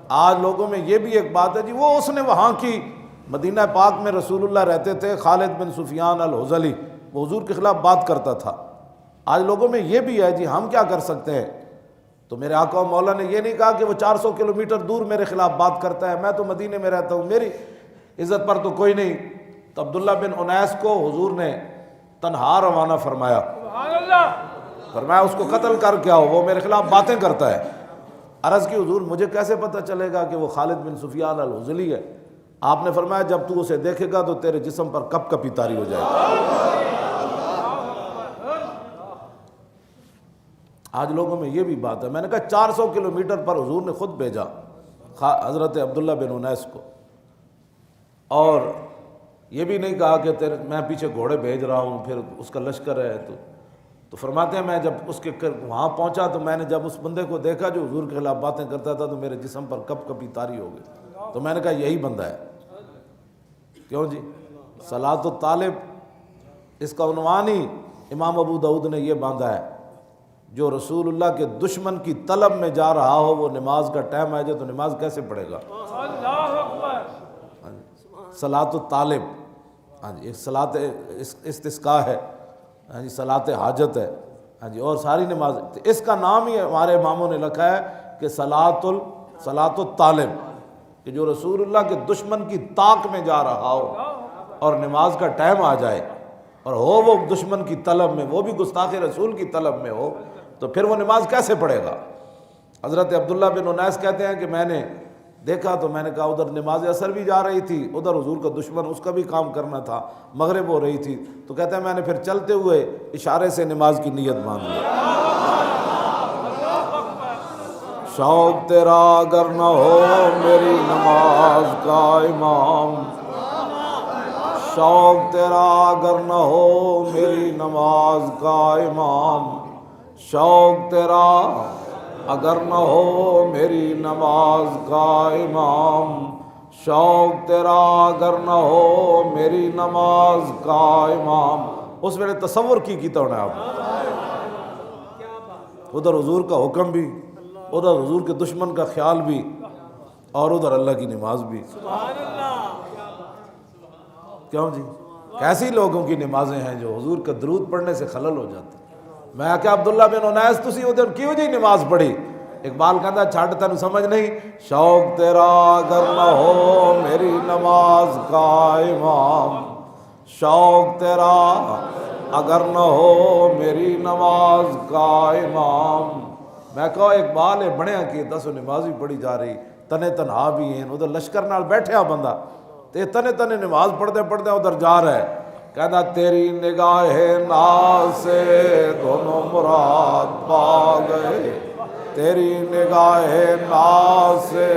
آج لوگوں میں یہ بھی ایک بات ہے جی وہ اس نے وہاں کی مدینہ پاک میں رسول اللہ رہتے تھے، خالد بن سفیان الحذلی وہ حضور کے خلاف بات کرتا تھا۔ آج لوگوں میں یہ بھی ہے جی ہم کیا کر سکتے ہیں؟ تو میرے آقا و مولا نے یہ نہیں کہا کہ وہ 400 کلومیٹر دور میرے خلاف بات کرتا ہے، میں تو مدینے میں رہتا ہوں، میری عزت پر تو کوئی نہیں۔ تو عبداللہ بن انیس کو حضور نے تنہا روانہ فرمایا، فرمایا اس کو قتل کر کے آؤ، وہ میرے خلاف باتیں کرتا ہے۔ عرض کی حضور مجھے کیسے پتہ چلے گا کہ وہ خالد بن سفیان الحذلی ہے؟ آپ نے فرمایا جب تو اسے دیکھے گا تو تیرے جسم پر کپ کپی طاری ہو جائے گا۔ آج لوگوں میں یہ بھی بات ہے۔ میں نے کہا 400 کلومیٹر پر حضور نے خود بھیجا حضرت عبداللہ بن انیس کو، اور یہ بھی نہیں کہا کہ میں پیچھے گھوڑے بھیج رہا ہوں پھر اس کا لشکر ہے۔ تو فرماتے ہیں میں جب اس کے وہاں پہنچا تو میں نے جب اس بندے کو دیکھا جو حضور کے خلاف باتیں کرتا تھا تو میرے جسم پر کپ کپی طاری ہو گئی۔ تو میں نے کہا یہی بندہ ہے۔ کیوں جی؟ صلاۃ الطالب، اس کا عنوان ہی امام ابو داؤد نے یہ باندھا ہے، جو رسول اللہ کے دشمن کی طلب میں جا رہا ہو وہ نماز کا ٹائم آ جائے تو نماز کیسے پڑھے گا؟ صلاۃ الطالب، ہاں جی، ایک صلاۃ استسقاء ہے، ہاں جی، صلاۃ حاجت ہے، ہاں جی، اور ساری نماز۔ اس کا نام ہی ہمارے اماموں نے لکھا ہے کہ صلاۃ الطالب، کہ جو رسول اللہ کے دشمن کی طاق میں جا رہا ہو اور نماز کا ٹائم آ جائے اور ہو وہ دشمن کی طلب میں، وہ بھی گستاخ رسول کی طلب میں ہو، تو پھر وہ نماز کیسے پڑھے گا؟ حضرت عبداللہ بن انیس کہتے ہیں کہ میں نے دیکھا تو میں نے کہا ادھر نماز اثر بھی جا رہی تھی، ادھر حضور کا دشمن اس کا بھی کام کرنا تھا، مغرب ہو رہی تھی، تو کہتے ہیں میں نے پھر چلتے ہوئے اشارے سے نماز کی نیت مان لی۔ شوق تیرا اگر نہ ہو میری نماز کا امام، شوق تیرا اگر نہ ہو میری نماز کا امام، شوق تیرا اگر نہ ہو میری نماز کا امام، شوق تیرا اگر نہ ہو میری نماز کا امام۔ اس ویلے تصور کیتا ہونا آپ، ادھر حضور کا حکم بھی، ادھر حضور کے دشمن کا خیال بھی، اور ادھر اللہ کی نماز بھی۔ کیوں جی؟ کیسی لوگوں کی نمازیں ہیں جو حضور کا درود پڑھنے سے خلل ہو جاتے۔ میں کہا عبداللہ بن انیس تسی ادھر کیوں جی نماز پڑھی؟ اقبال کہتا چھڑ تینوں سمجھ نہیں، شوق تیرا اگر نہ ہو میری نماز کا امام، شوق تیرا اگر نہ ہو میری نماز کا امام۔ میں کہا اقبال ہے بڑھیا کی دسو نماز بھی پڑھی جا رہی، تنے تنہا بھی ہیں، ادھر لشکر نال بیٹھیا بندہ تے تنے نماز پڑھتے پڑھتے ادھر جا رہا ہے، کہتا تیری نگاہ ناز سے دونوں مراد پا گئے، تیری نگاہ ناز سے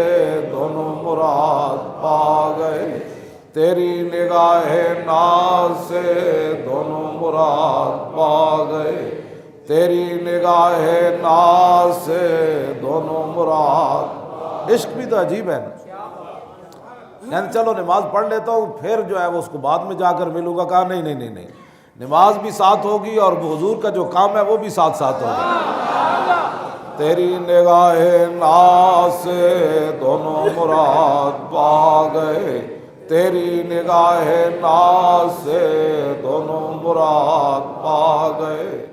دونوں مراد پا گئے، تیری نگاہ ناز سے دونوں مراد پا گئے، تیری نگاہ ناز سے دونوں مراد۔ عشق بھی تو عجیب ہے نا، یعنی چلو نماز پڑھ لیتا ہوں پھر جو ہے وہ اس کو بعد میں جا کر ملوں گا۔ کہا نہیں، نماز بھی ساتھ ہوگی اور حضور کا جو کام ہے وہ بھی ساتھ ہوگا۔ تیری نگاہ ناز سے دونوں مراد پا گئے، تیری نگاہ ناز سے دونوں مراد پا گئے۔